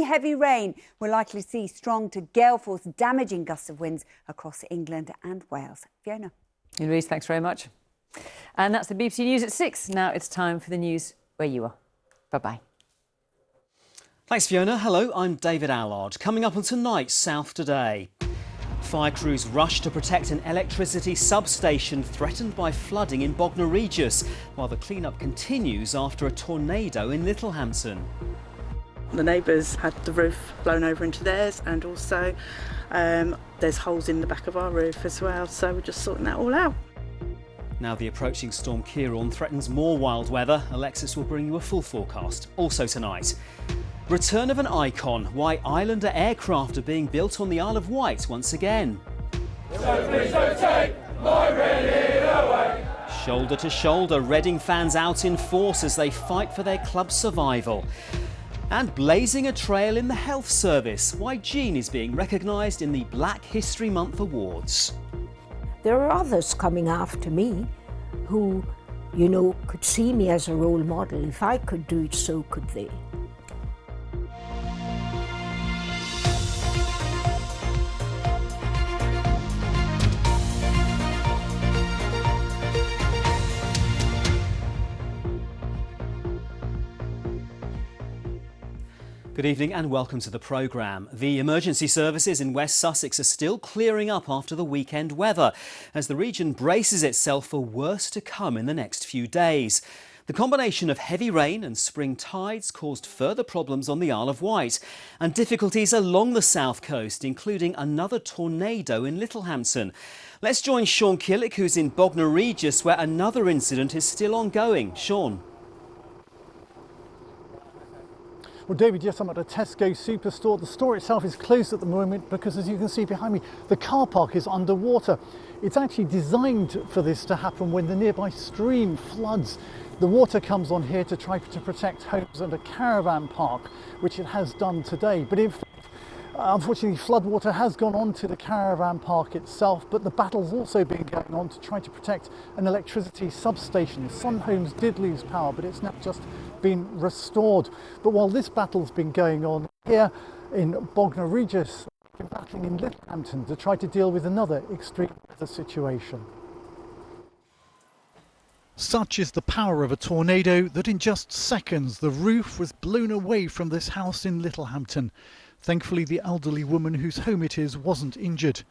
heavy rain. We're likely to see strong to gale force damaging gusts of winds across England and Wales. Fiona. Louise, thanks very much. And that's the BBC News at 6. Now it's time for the news where you are. Bye-bye. Thanks, Fiona. Hello, I'm David Allard. Coming up on tonight's South Today. Fire crews rush to protect an electricity substation threatened by flooding in Bognor Regis, while the clean-up continues after a tornado in Littlehampton. The neighbours had the roof blown over into theirs, and also there's holes in the back of our roof as well, so we're just sorting that all out. Now the approaching storm Kieran threatens more wild weather. Alexis will bring you a full forecast. Also tonight, return of an icon, why Islander aircraft are being built on the Isle of Wight once again. So please don't take my Reading away. Shoulder to shoulder, Reading fans out in force as they fight for their club's survival. And blazing a trail in the health service, why Jean is being recognised in the Black History Month Awards. There are others coming after me who, you know, could see me as a role model. If I could do it, so could they. Good evening and welcome to the programme. The emergency services in West Sussex are still clearing up after the weekend weather, as the region braces itself for worse to come in the next few days. The combination of heavy rain and spring tides caused further problems on the Isle of Wight and difficulties along the south coast, including another tornado in Littlehampton. Let's join Sean Killick, who's in Bognor Regis, where another incident is still ongoing. Sean. Well, David, yes, I'm at a Tesco superstore. The store itself is closed at the moment because, as you can see behind me, the car park is underwater. It's actually designed for this to happen when the nearby stream floods. The water comes on here to try to protect homes and a caravan park, which it has done today. But in fact, unfortunately, floodwater has gone on to the caravan park itself, but the battle's also been going on to try to protect an electricity substation. Some homes did lose power, but it's now just been restored. But while this battle's been going on here in Bognor Regis, we've been battling in Littlehampton to try to deal with another extreme weather situation. Such is the power of a tornado that in just seconds the roof was blown away from this house in Littlehampton. Thankfully, the elderly woman whose home it is wasn't injured.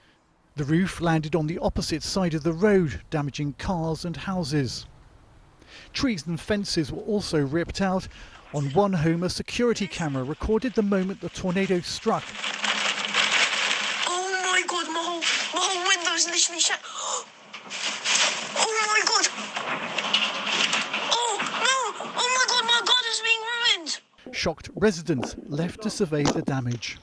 The roof landed on the opposite side of the road, damaging cars and houses. Trees and fences were also ripped out. On one home, a security camera recorded the moment the tornado struck. Oh my God, my whole window's literally shut. Oh my God. Oh no, oh my God, my garden's being ruined. Shocked residents left to survey the damage.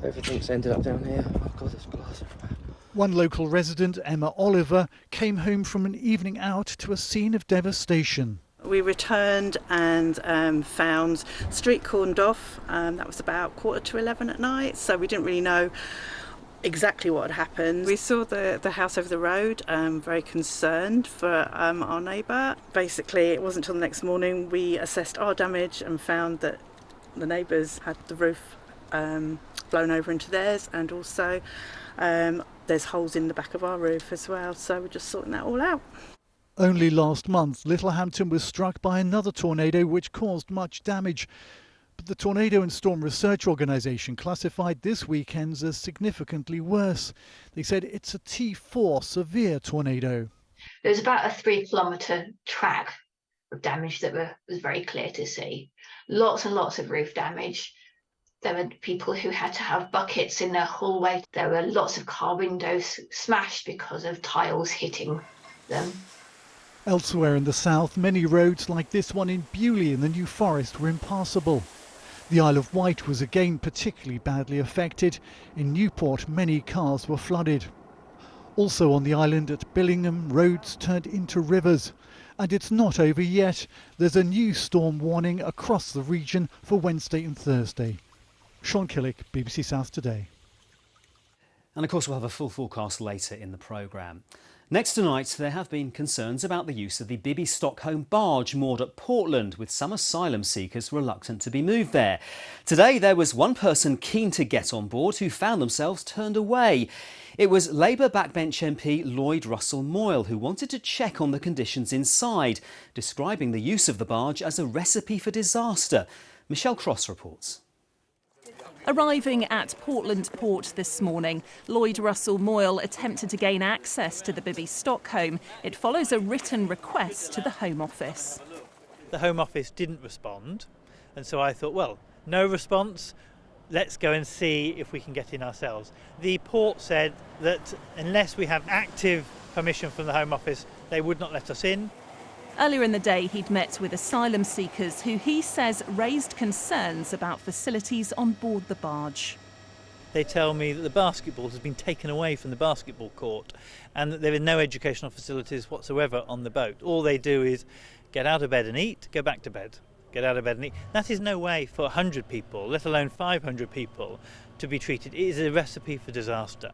Everything's ended up down here. Oh God, there's glass everywhere. One local resident, Emma Oliver, came home from an evening out to a scene of devastation. We returned and found the street cordoned off. That was about 11:15 at night, so we didn't really know exactly what had happened. We saw the house over the road, very concerned for our neighbour. Basically, it wasn't until the next morning we assessed our damage and found that the neighbours had the roof blown over into theirs, and also there's holes in the back of our roof as well, so we're just sorting that all out. Only last month, Littlehampton was struck by another tornado which caused much damage. But the Tornado and Storm Research Organisation classified this weekend's as significantly worse. They said it's a T4 severe tornado. There was about a 3-kilometre track of damage that was very clear to see. Lots and lots of roof damage. There were people who had to have buckets in their hallway. There were lots of car windows smashed because of tiles hitting them. Elsewhere in the south, many roads like this one in Bewley in the New Forest were impassable. The Isle of Wight was again particularly badly affected. In Newport, many cars were flooded. Also on the island at Billingham, roads turned into rivers. And it's not over yet. There's a new storm warning across the region for Wednesday and Thursday. Sean Killick, BBC South Today. And of course we'll have a full forecast later in the programme. Next tonight, there have been concerns about the use of the Bibby Stockholm barge moored at Portland, with some asylum seekers reluctant to be moved there. Today, there was one person keen to get on board who found themselves turned away. It was Labour backbench MP Lloyd Russell-Moyle who wanted to check on the conditions inside, describing the use of the barge as a recipe for disaster. Michelle Cross reports. Arriving at Portland Port this morning, Lloyd Russell-Moyle attempted to gain access to the Bibby Stockholm. It follows a written request to the Home Office. The Home Office didn't respond, and so I thought, well, no response, let's go and see if we can get in ourselves. The port said that unless we have active permission from the Home Office, they would not let us in. Earlier in the day, he'd met with asylum seekers who he says raised concerns about facilities on board the barge. They tell me that the basketball has been taken away from the basketball court and that there are no educational facilities whatsoever on the boat. All they do is get out of bed and eat, go back to bed, get out of bed and eat. That is no way for 100 people, let alone 500 people, to be treated. It is a recipe for disaster.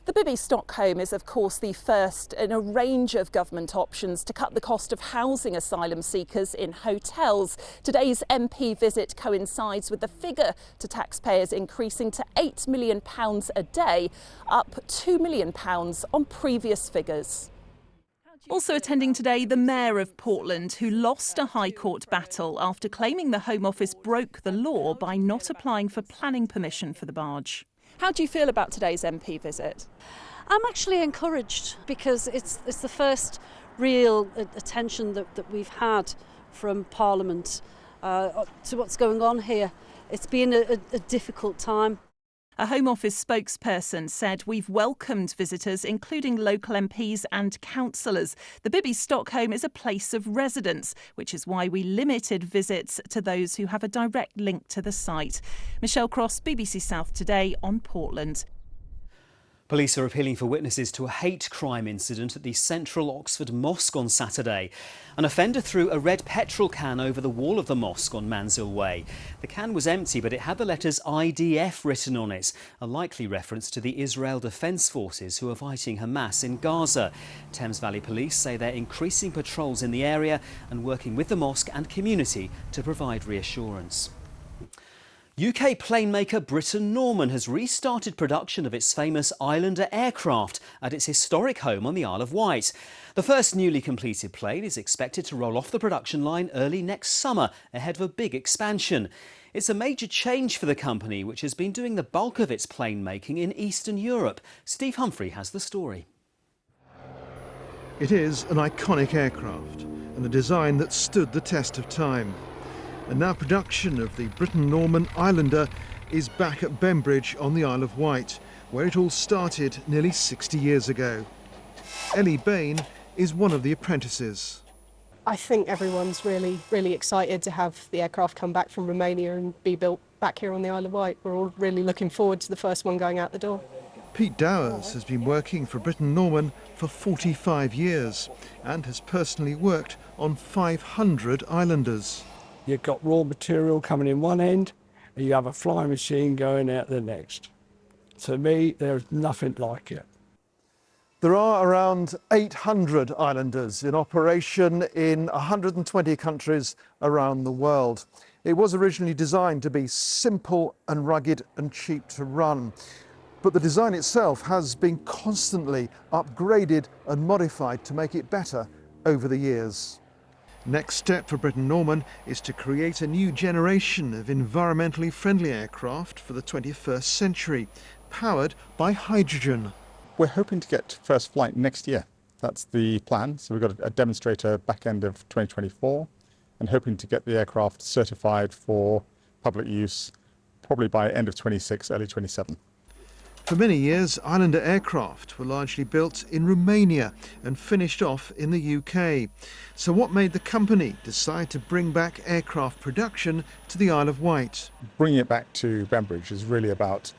The Bibby Stockholm is, of course, the first in a range of government options to cut the cost of housing asylum seekers in hotels. Today's MP visit coincides with the figure to taxpayers increasing to £8 million a day, up £2 million on previous figures. Also attending today, the Mayor of Portland, who lost a High Court battle after claiming the Home Office broke the law by not applying for planning permission for the barge. How do you feel about today's MP visit? I'm actually encouraged because it's the first real attention that we've had from Parliament to what's going on here. It's been a difficult time. A Home Office spokesperson said we've welcomed visitors, including local MPs and councillors. The Bibby Stockholm is a place of residence, which is why we limited visits to those who have a direct link to the site. Michelle Cross, BBC South Today on Portland. Police are appealing for witnesses to a hate crime incident at the Central Oxford Mosque on Saturday. An offender threw a red petrol can over the wall of the mosque on Manzil Way. The can was empty, but it had the letters IDF written on it, a likely reference to the Israel Defence Forces who are fighting Hamas in Gaza. Thames Valley Police say they're increasing patrols in the area and working with the mosque and community to provide reassurance. UK plane maker Britten-Norman has restarted production of its famous Islander aircraft at its historic home on the Isle of Wight. The first newly completed plane is expected to roll off the production line early next summer, ahead of a big expansion. It's a major change for the company, which has been doing the bulk of its plane making in Eastern Europe. Steve Humphrey has the story. It is an iconic aircraft and a design that stood the test of time. And now production of the Britten-Norman Islander is back at Bembridge on the Isle of Wight, where it all started nearly 60 years ago. Ellie Bain is one of the apprentices. I think everyone's really excited to have the aircraft come back from Romania and be built back here on the Isle of Wight. We're all really looking forward to the first one going out the door. Pete Dowers has been working for Britten-Norman for 45 years and has personally worked on 500 Islanders. You've got raw material coming in one end and you have a flying machine going out the next. To me, there's nothing like it. There are around 800 Islanders in operation in 120 countries around the world. It was originally designed to be simple and rugged and cheap to run. But the design itself has been constantly upgraded and modified to make it better over the years. Next step for Britten-Norman is to create a new generation of environmentally friendly aircraft for the 21st century, powered by hydrogen. We're hoping to get first flight next year. That's the plan. So we've got a demonstrator back end of 2024 and hoping to get the aircraft certified for public use probably by end of 26, early 27. For many years, Islander aircraft were largely built in Romania and finished off in the UK. So what made the company decide to bring back aircraft production to the Isle of Wight? Bringing it back to Bembridge is really about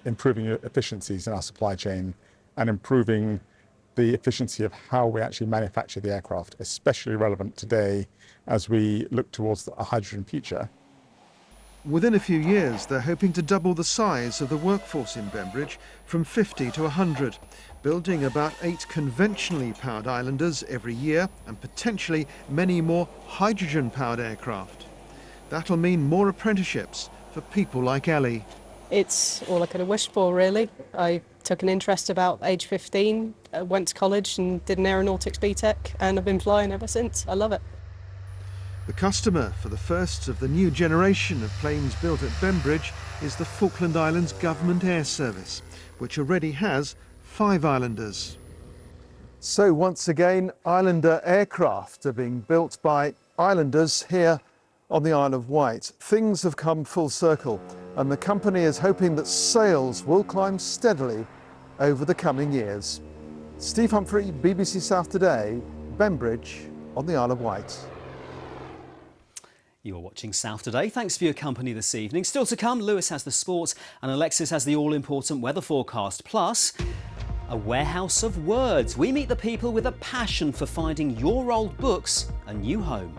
improving efficiencies in our supply chain and improving the efficiency of how we actually manufacture the aircraft, especially relevant today as we look towards a hydrogen future. Within a few years, they're hoping to double the size of the workforce in Bembridge from 50 to 100. building about 8 conventionally powered Islanders every year and potentially many more hydrogen-powered aircraft. That'll mean more apprenticeships for people like Ellie. It's all I could have wished for, really. I took an interest about age 15, went to college and did an aeronautics BTEC, and I've been flying ever since. I love it. The customer for the first of the new generation of planes built at Bembridge is the Falkland Islands Government Air Service, which already has 5 Islanders. So once again, Islander aircraft are being built by Islanders here on the Isle of Wight. Things have come full circle, and the company is hoping that sales will climb steadily over the coming years. Steve Humphrey, BBC South Today, Bembridge on the Isle of Wight. You're watching South Today. Thanks for your company this evening. Still to come, Lewis has the sports and Alexis has the all-important weather forecast. Plus, a warehouse of words. We meet the people with a passion for finding your old books a new home.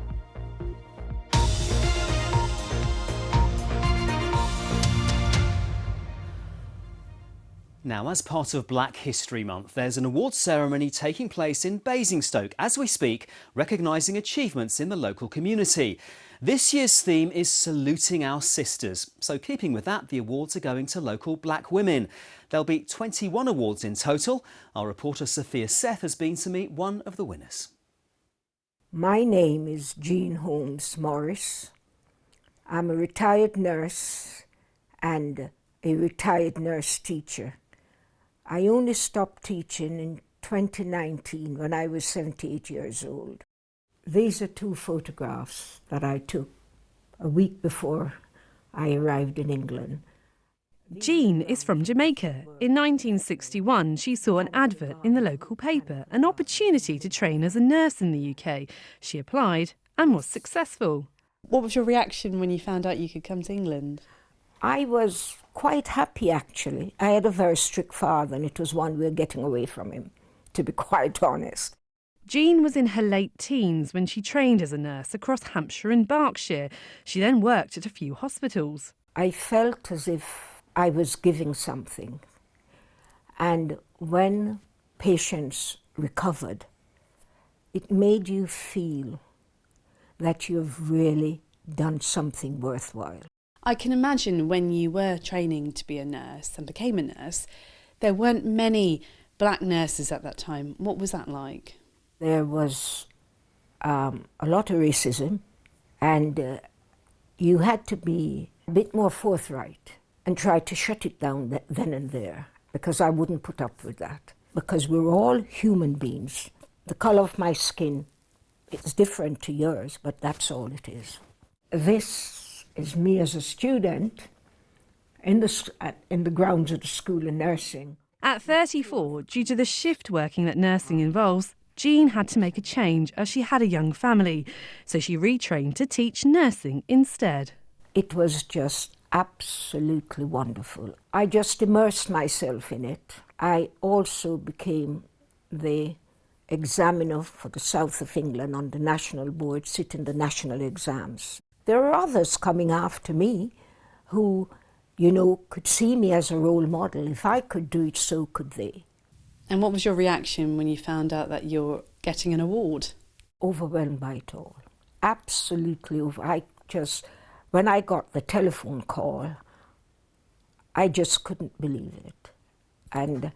Now, as part of Black History Month, there's an awards ceremony taking place in Basingstoke as we speak, recognising achievements in the local community. This year's theme is Saluting Our Sisters. So keeping with that, the awards are going to local black women. There'll be 21 awards in total. Our reporter Sophia Seth has been to meet one of the winners. My name is Jean Holmes Morris. I'm a retired nurse and a retired nurse teacher. I only stopped teaching in 2019 when I was 78 years old. These are 2 photographs that I took a week before I arrived in England. Jean is from Jamaica. In 1961, she saw an advert in the local paper, an opportunity to train as a nurse in the UK. She applied and was successful. What was your reaction when you found out you could come to England? I was quite happy, actually. I had a very strict father, and it was one way of getting away from him, to be quite honest. Jean was in her late teens when she trained as a nurse across Hampshire and Berkshire. She then worked at a few hospitals. I felt as if I was giving something. And when patients recovered, it made you feel that you've really done something worthwhile. I can imagine when you were training to be a nurse and became a nurse, there weren't many black nurses at that time. What was that like? There was a lot of racism, and you had to be a bit more forthright and try to shut it down then and there, because I wouldn't put up with that. Because we're all human beings. The colour of my skin is different to yours, but that's all it is. This is me as a student in the grounds of the School of Nursing. At 34, due to the shift working that nursing involves, Jean had to make a change as she had a young family, so she retrained to teach nursing instead. It was just absolutely wonderful. I just immersed myself in it. I also became the examiner for the south of England on the national board, sitting the national exams. There are others coming after me who, could see me as a role model. If I could do it, so could they. And what was your reaction when you found out that you're getting an award? Overwhelmed by it all. Absolutely when I got the telephone call, I just couldn't believe it. And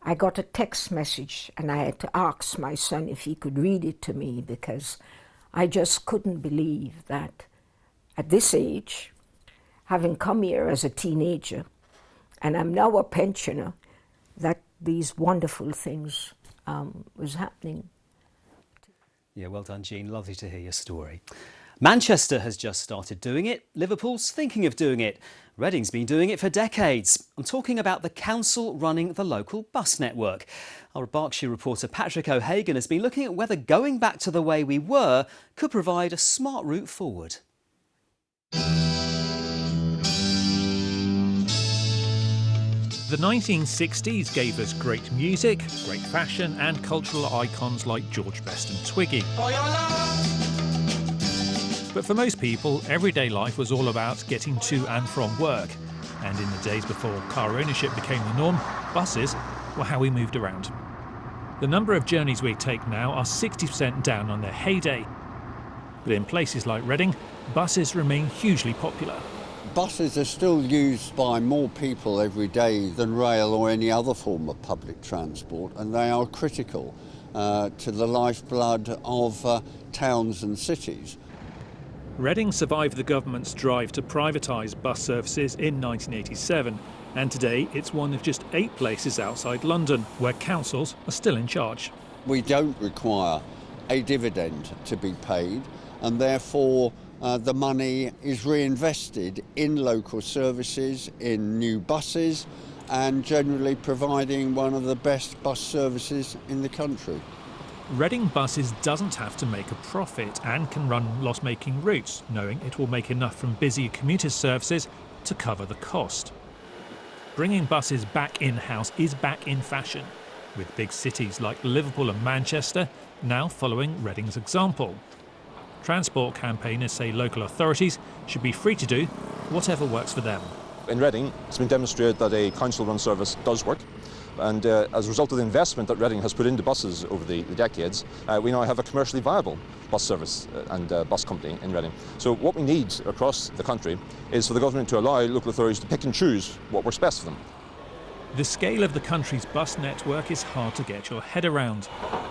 I got a text message and I had to ask my son if he could read it to me, because I just couldn't believe that at this age, having come here as a teenager, and I'm now a pensioner, that these wonderful things was happening. Yeah, well done, Jean. Lovely to hear your story. Manchester has just started doing it. Liverpool's thinking of doing it. Reading's been doing it for decades. I'm talking about the council running the local bus network. Our Berkshire reporter Patrick O'Hagan has been looking at whether going back to the way we were could provide a smart route forward. The 1960s gave us great music, great fashion and cultural icons like George Best and Twiggy. But for most people, everyday life was all about getting to and from work. And in the days before car ownership became the norm, buses were how we moved around. The number of journeys we take now are 60% down on their heyday. But in places like Reading, buses remain hugely popular. Buses are still used by more people every day than rail or any other form of public transport, and they are critical to the lifeblood of towns and cities. Reading survived the government's drive to privatise bus services in 1987, and today it's one of just 8 places outside London where councils are still in charge. We don't require a dividend to be paid, and therefore the money is reinvested in local services, in new buses, and generally providing one of the best bus services in the country. Reading Buses doesn't have to make a profit and can run loss-making routes, knowing it will make enough from busy commuter services to cover the cost. Bringing buses back in-house is back in fashion, with big cities like Liverpool and Manchester now following Reading's example. Transport campaigners say local authorities should be free to do whatever works for them. In Reading, it's been demonstrated that a council-run service does work. And as a result of the investment that Reading has put into buses over the decades, we now have a commercially viable bus service and bus company in Reading. So what we need across the country is for the government to allow local authorities to pick and choose what works best for them. The scale of the country's bus network is hard to get your head around.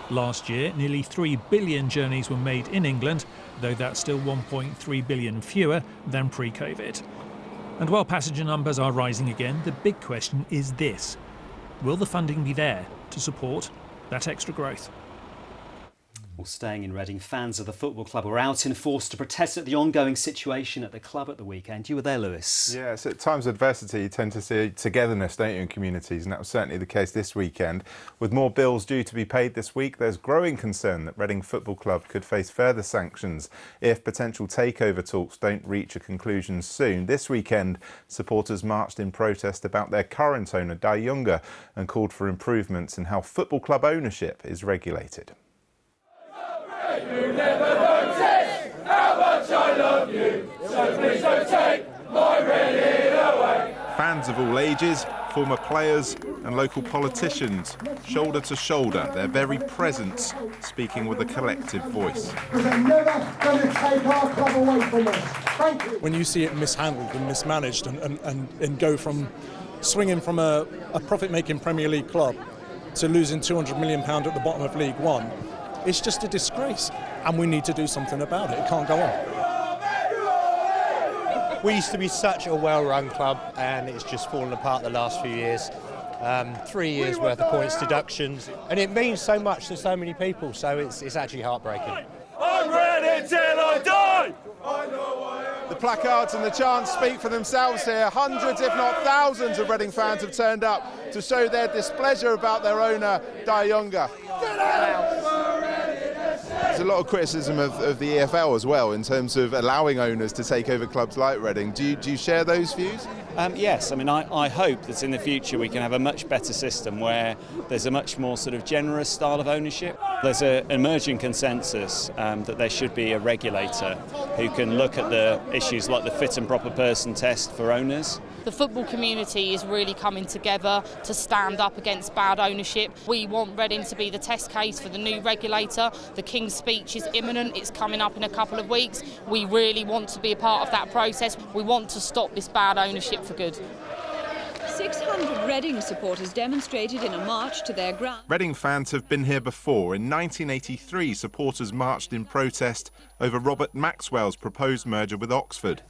Last year, nearly 3 billion journeys were made in England, though that's still 1.3 billion fewer than pre-COVID. And while passenger numbers are rising again, the big question is this: will the funding be there to support that extra growth? Well, staying in Reading, fans of the football club were out in force to protest at the ongoing situation at the club at the weekend. You were there, Lewis. Yes, at times of adversity you tend to see togetherness, don't you, in communities, and that was certainly the case this weekend. With more bills due to be paid this week, there's growing concern that Reading Football Club could face further sanctions if potential takeover talks don't reach a conclusion soon. This weekend, supporters marched in protest about their current owner, Die Junge, and called for improvements in how football club ownership is regulated. You never notice how much I love you, so please don't take my Reading away. Fans of all ages, former players and local politicians, shoulder to shoulder, their very presence speaking with a collective voice. They're never going to take our club away from us. Thank you. When you see it mishandled and mismanaged and go from swinging from a profit-making Premier League club to losing £200 million at the bottom of League One, it's just a disgrace, and we need to do something about it. It can't go on. We used to be such a well-run club, and it's just fallen apart the last few years. 3 years worth of points deductions, and it means so much to so many people, so it's actually heartbreaking. I'm ready till I die! The placards and the chants speak for themselves here. Hundreds, if not thousands, of Reading fans have turned up to show their displeasure about their owner, Die Junge. There's a lot of criticism of the EFL as well in terms of allowing owners to take over clubs like Reading. Do you share those views? Yes, I mean, I hope that in the future we can have a much better system where there's a much more sort of generous style of ownership. There's an emerging consensus that there should be a regulator who can look at the issues like the fit and proper person test for owners. The football community is really coming together to stand up against bad ownership. We want Reading to be the test case for the new regulator. The King's Speech is imminent. It's coming up in a couple of weeks. We really want to be a part of that process. We want to stop this bad ownership for good. 600 Reading supporters demonstrated in a march to their ground. Reading fans have been here before. In 1983, supporters marched in protest over Robert Maxwell's proposed merger with Oxford.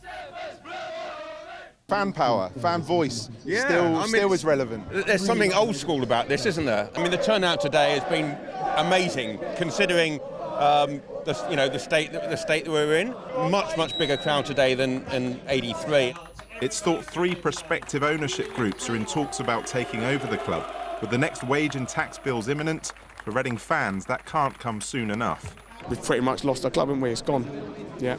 Fan power, fan voice, still is relevant. There's something old school about this, isn't there? I mean, the turnout today has been amazing, considering the state that we're in. Much bigger crowd today than in '83. It's thought 3 prospective ownership groups are in talks about taking over the club. With the next wage and tax bills imminent, for Reading fans, that can't come soon enough. We've pretty much lost our club, haven't we? It's gone. Yeah.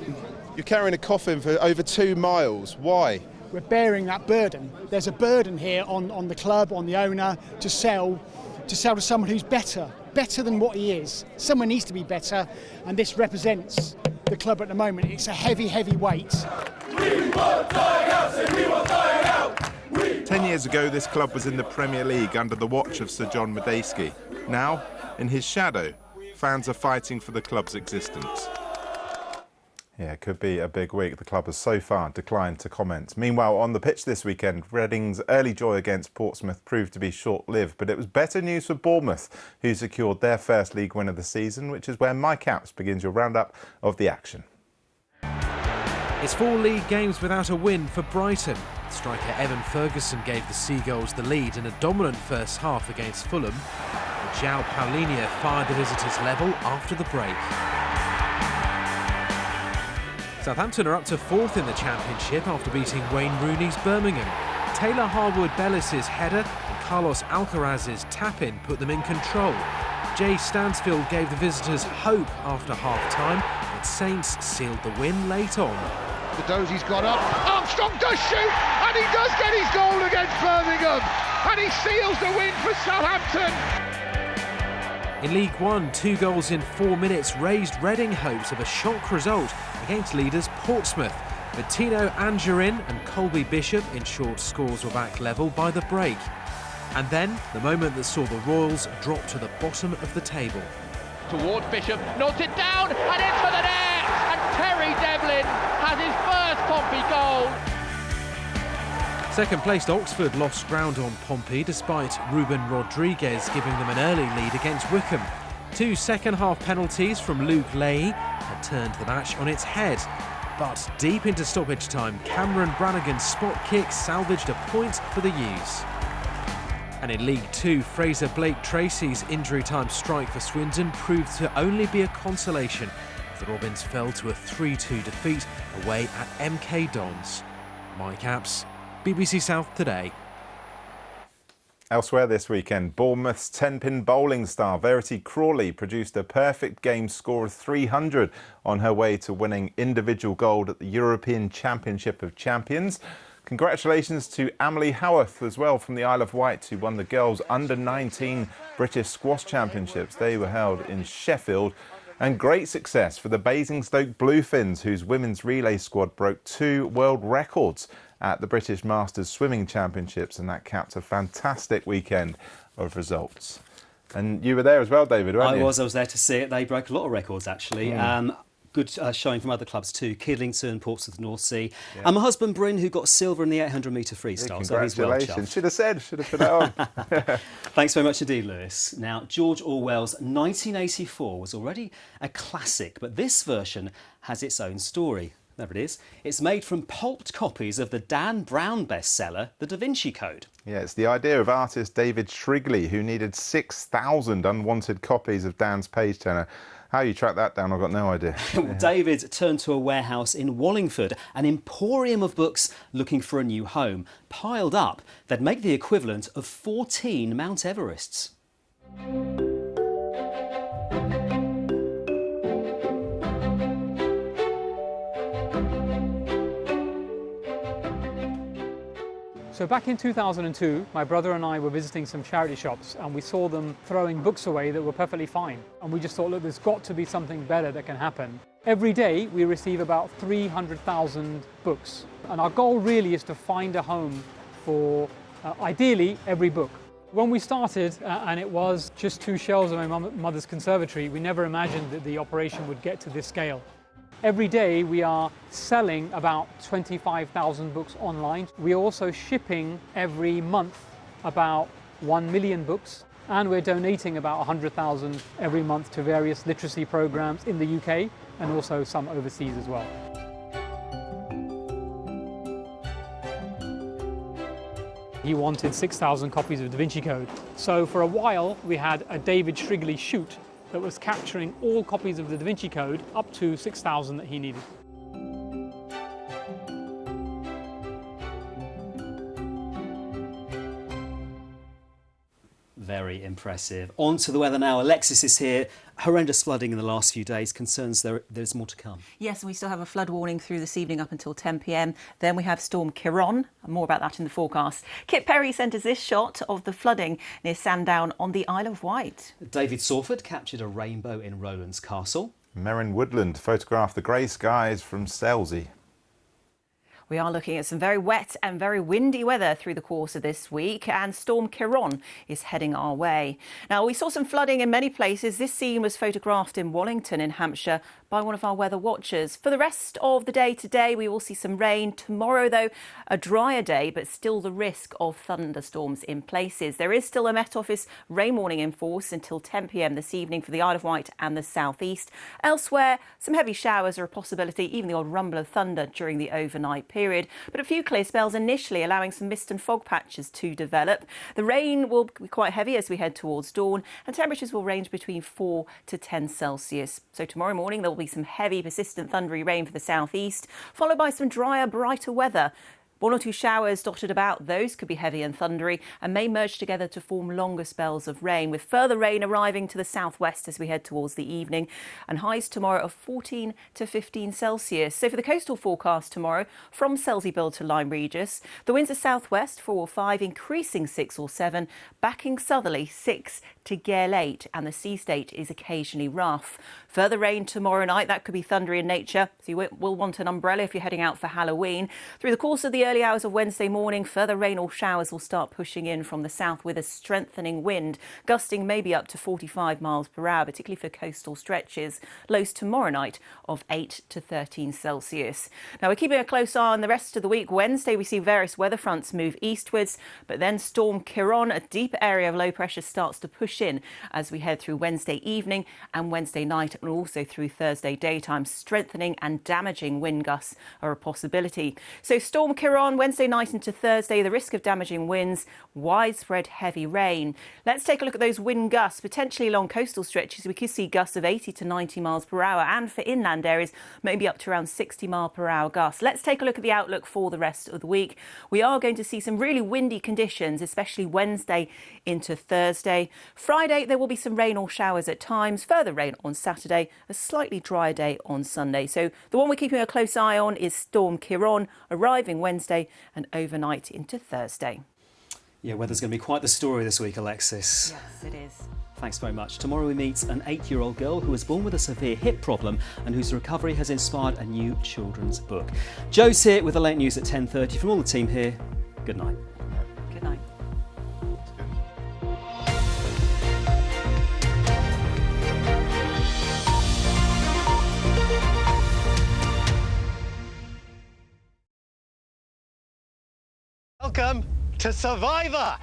You're carrying a coffin for over 2 miles. Why? We're bearing that burden. There's a burden here on the club, on the owner, to sell to someone who's better than what he is. Someone needs to be better, and this represents the club at the moment. It's a heavy weight. We want dying out, say we want dying out. 10 years ago, this club was in the Premier League under the watch of Sir John Medeski. Now, in his shadow, fans are fighting for the club's existence. Yeah, it could be a big week. The club has so far declined to comment. Meanwhile, on the pitch this weekend, Reading's early joy against Portsmouth proved to be short-lived, but it was better news for Bournemouth, who secured their first league win of the season, which is where Mike Apps begins your roundup of the action. It's 4 league games without a win for Brighton. Striker Evan Ferguson gave the Seagulls the lead in a dominant first half against Fulham. But João Paulinho fired the visitors level after the break. Southampton are up to 4th in the Championship after beating Wayne Rooney's Birmingham. Taylor Harwood-Bellis's header and Carlos Alcaraz's tap-in put them in control. Jay Stansfield gave the visitors hope after half-time, but Saints sealed the win late on. The Dozie's got up, Armstrong does shoot, and he does get his goal against Birmingham, and he seals the win for Southampton. In League One, 2 goals in 4 minutes raised Reading hopes of a shock result against leaders Portsmouth. But Tino Angerin and Colby Bishop ensured scores were back level by the break. And then, the moment that saw the Royals drop to the bottom of the table. Towards Bishop, nods it down, and into the net! And Terry Devlin has his first Pompey goal! Second-placed Oxford lost ground on Pompey despite Ruben Rodriguez giving them an early lead against Wickham. 2 second-half penalties from Luke Leahy had turned the match on its head. But deep into stoppage time, Cameron Brannigan's spot kick salvaged a point for the U's. And in League Two, Fraser Blake-Tracy's injury-time strike for Swindon proved to only be a consolation as the Robins fell to a 3-2 defeat away at MK Dons. Mike Apps, BBC South Today. Elsewhere this weekend, Bournemouth's 10-pin bowling star Verity Crawley produced a perfect game score of 300 on her way to winning individual gold at the European Championship of Champions. Congratulations to Amelie Howarth as well from the Isle of Wight, who won the girls' under-19 British Squash Championships. They were held in Sheffield. And great success for the Basingstoke Bluefins, whose women's relay squad broke 2 world records at the British Masters Swimming Championships, and that capped a fantastic weekend of results. And you were there as well, David, weren't you? I was there to see it. They broke a lot of records, actually. Good showing from other clubs too. Kidlington, Portsmouth, North Sea. Yeah. And my husband Bryn, who got silver in the 800-metre freestyle. Yeah, so he's well chuffed. Should have put that on. Thanks very much indeed, Lewis. Now, George Orwell's 1984 was already a classic, but this version has its own story. There it is. It's made from pulped copies of the Dan Brown bestseller, The Da Vinci Code. Yeah, it's the idea of artist David Shrigley, who needed 6,000 unwanted copies of Dan's page turner. How you track that down, I've got no idea. David turned to a warehouse in Wallingford, an emporium of books looking for a new home. Piled up, they'd make the equivalent of 14 Mount Everests. So back in 2002, my brother and I were visiting some charity shops and we saw them throwing books away that were perfectly fine. And we just thought, look, there's got to be something better that can happen. Every day we receive about 300,000 books. And our goal really is to find a home for, ideally, every book. When we started, and it was just 2 shelves of my mother's conservatory, we never imagined that the operation would get to this scale. Every day we are selling about 25,000 books online. We're also shipping every month about 1 million books, and we're donating about 100,000 every month to various literacy programs in the UK and also some overseas as well. He wanted 6,000 copies of Da Vinci Code. So for a while we had a David Shrigley shoot that was capturing all copies of the Da Vinci Code up to 6,000 that he needed. Very impressive. On to the weather now. Alexis is here. Horrendous flooding in the last few days. Concerns there's more to come. Yes, and we still have a flood warning through this evening up until 10 p.m. Then we have Storm Ciarán. More about that in the forecast. Kit Perry sent us this shot of the flooding near Sandown on the Isle of Wight. David Sawford captured a rainbow in Rowlands Castle. Merrin Woodland photographed the grey skies from Selsey. We are looking at some very wet and very windy weather through the course of this week, and Storm Chiron is heading our way. Now, we saw some flooding in many places. This scene was photographed in Wallington in Hampshire by one of our weather watchers. For the rest of the day today, we will see some rain. Tomorrow, though, a drier day, but still the risk of thunderstorms in places. There is still a Met Office rain warning in force until 10 p.m. this evening for the Isle of Wight and the South East. Elsewhere, some heavy showers are a possibility, even the odd rumble of thunder during the overnight period. But a few clear spells initially, allowing some mist and fog patches to develop. The rain will be quite heavy as we head towards dawn, and temperatures will range between 4 to 10 Celsius. So tomorrow morning there will be some heavy, persistent thundery rain for the southeast, followed by some drier, brighter weather. One or two showers dotted about. Those could be heavy and thundery and may merge together to form longer spells of rain, with further rain arriving to the southwest as we head towards the evening, and highs tomorrow of 14 to 15 Celsius. So for the coastal forecast tomorrow, from Selseybill to Lyme Regis, the winds are southwest 4 or 5, increasing 6 or 7, backing southerly 6 to gale 8, and the sea state is occasionally rough. Further rain tomorrow night. That could be thundery in nature, so you will want an umbrella if you're heading out for Halloween. Through the course of the early hours of Wednesday morning, further rain or showers will start pushing in from the south with a strengthening wind, gusting maybe up to 45 miles per hour, particularly for coastal stretches. Lows tomorrow night of 8 to 13 Celsius. Now, we're keeping a close eye on the rest of the week. Wednesday, we see various weather fronts move eastwards, but then Storm Chiron, a deep area of low pressure, starts to push in as we head through Wednesday evening and Wednesday night, and also through Thursday daytime. Strengthening and damaging wind gusts are a possibility. So Storm Chiron, Wednesday night into Thursday, the risk of damaging winds, widespread heavy rain. Let's take a look at those wind gusts. Potentially along coastal stretches, we could see gusts of 80 to 90 miles per hour, and for inland areas, maybe up to around 60 mile per hour gusts. Let's take a look at the outlook for the rest of the week. We are going to see some really windy conditions, especially Wednesday into Thursday. Friday, there will be some rain or showers at times. Further rain on Saturday, a slightly drier day on Sunday. So the one we're keeping a close eye on is Storm Chiron, arriving Wednesday and overnight into Thursday. Yeah, weather's going to be quite the story this week, Alexis. Yes, it is. Thanks very much. Tomorrow we meet an 8-year-old girl who was born with a severe hip problem and whose recovery has inspired a new children's book. Joe's here with the late news at 10:30. From all the team here, good night. Good night. Welcome to Survivor!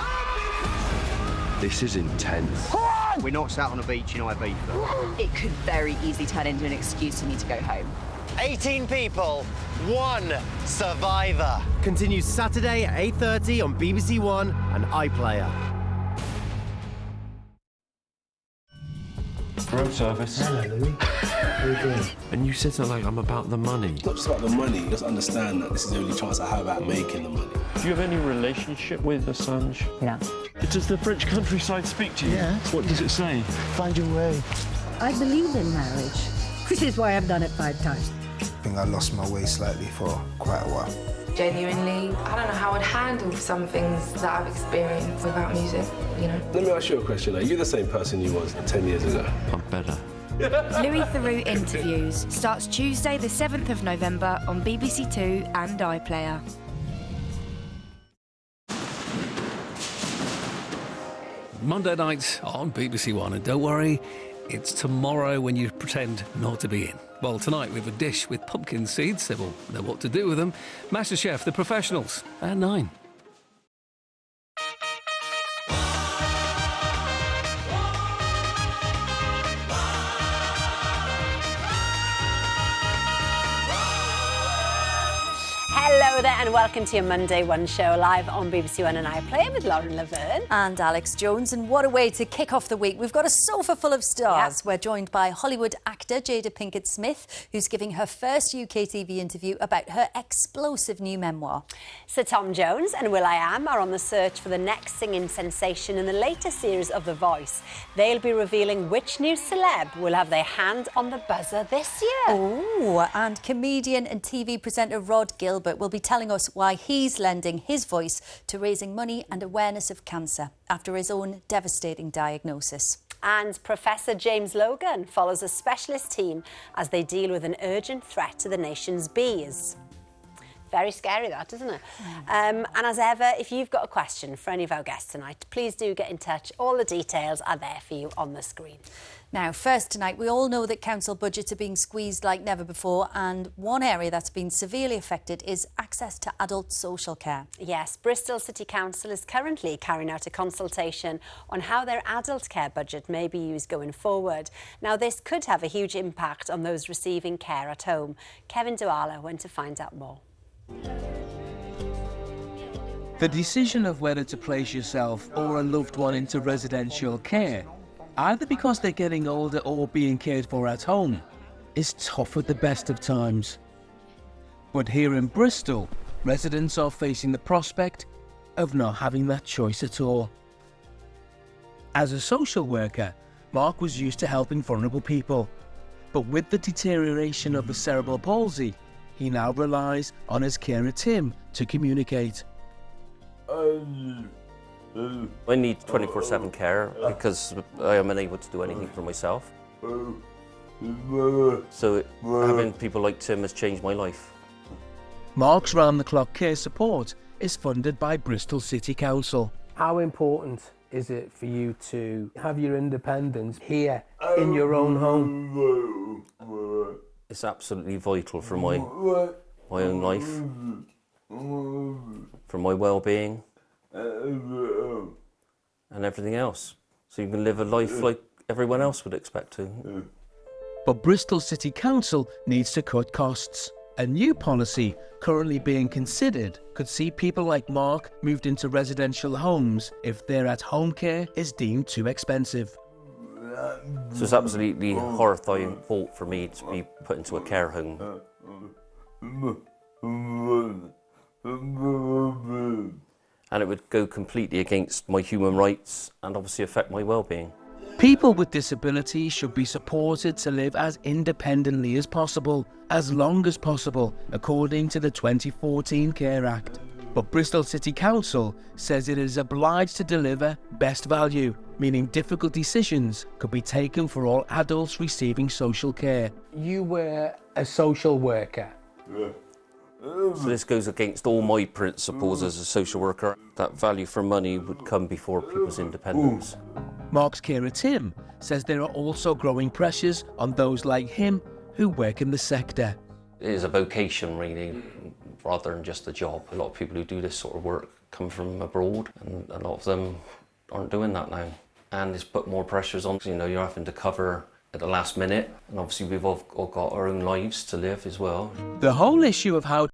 This is intense. We're not sat on a beach in Ibiza. It could very easily turn into an excuse for me to go home. 18 people, 1 survivor. Continues Saturday at 8:30 on BBC One and iPlayer. Road service. Hello, Louis. How are you doing? And you said something like, I'm about the money. It's not just about the money, just understand that this is the only chance I have at making the money. Do you have any relationship with Assange? No. Does the French countryside speak to you? Yeah. What does it say? Find your way. I believe in marriage, which is why I've done it 5 times. I think I lost my way slightly for quite a while. Genuinely, I don't know how I'd handle some things that I've experienced without music, you know. Let me ask you a question. Are you the same person you was 10 years ago? I'm better. Louis Theroux Interviews starts Tuesday the 7th of November on BBC Two and iPlayer. Monday night on BBC One, and don't worry, it's tomorrow when you pretend not to be in. Well, tonight we have a dish with pumpkin seeds, so we'll know what to do with them. MasterChef, The Professionals, at 9. Hello there and welcome to your Monday One show live on BBC One and iPlayer with Lauren Laverne. And Alex Jones. And what a way to kick off the week. We've got a sofa full of stars. Yep. We're joined by Hollywood actor Jada Pinkett Smith, who's giving her first UK TV interview about her explosive new memoir. Sir Tom Jones and Will.i.am are on the search for the next singing sensation in the latest series of The Voice. They'll be revealing which new celeb will have their hand on the buzzer this year. Oh, and comedian and TV presenter Rod Gilbert will be telling us why he's lending his voice to raising money and awareness of cancer after his own devastating diagnosis. And Professor James Logan follows a specialist team as they deal with an urgent threat to the nation's bees. Very scary, that, isn't it? And as ever, if you've got a question for any of our guests tonight, please do get in touch. All the details are there for you on the screen. Now, first tonight, we all know that council budgets are being squeezed like never before, and one area that's been severely affected is access to adult social care. Yes, Bristol City Council is currently carrying out a consultation on how their adult care budget may be used going forward. Now, this could have a huge impact on those receiving care at home. Kevin Douala went to find out more. The decision of whether to place yourself or a loved one into residential care, either because they're getting older or being cared for at home, is tough at the best of times. But here in Bristol, residents are facing the prospect of not having that choice at all. As a social worker, Mark was used to helping vulnerable people. But with the deterioration of the cerebral palsy, he now relies on his carer Tim to communicate. I need 24/7 care because I am unable to do anything for myself. So having people like Tim has changed my life. Mark's round-the-clock care support is funded by Bristol City Council. How important is it for you to have your independence here in your own home? It's absolutely vital for my own life, for my well-being and everything else. So you can live a life like everyone else would expect to. But Bristol City Council needs to cut costs. A new policy currently being considered could see people like Mark moved into residential homes if their at-home care is deemed too expensive. So it's absolutely horrifying thought for me to be put into a care home. And it would go completely against my human rights and obviously affect my well-being. People with disabilities should be supported to live as independently as possible, as long as possible, according to the 2014 Care Act. But Bristol City Council says it is obliged to deliver best value, meaning difficult decisions could be taken for all adults receiving social care. You were a social worker. So this goes against all my principles as a social worker. That value for money would come before people's independence. Mark's carer Tim says there are also growing pressures on those like him who work in the sector. It is a vocation really, rather than just a job. A lot of people who do this sort of work come from abroad and a lot of them aren't doing that now. And it's put more pressures on, you know, you're having to cover at the last minute, and obviously we've all got our own lives to live as well. The whole issue of how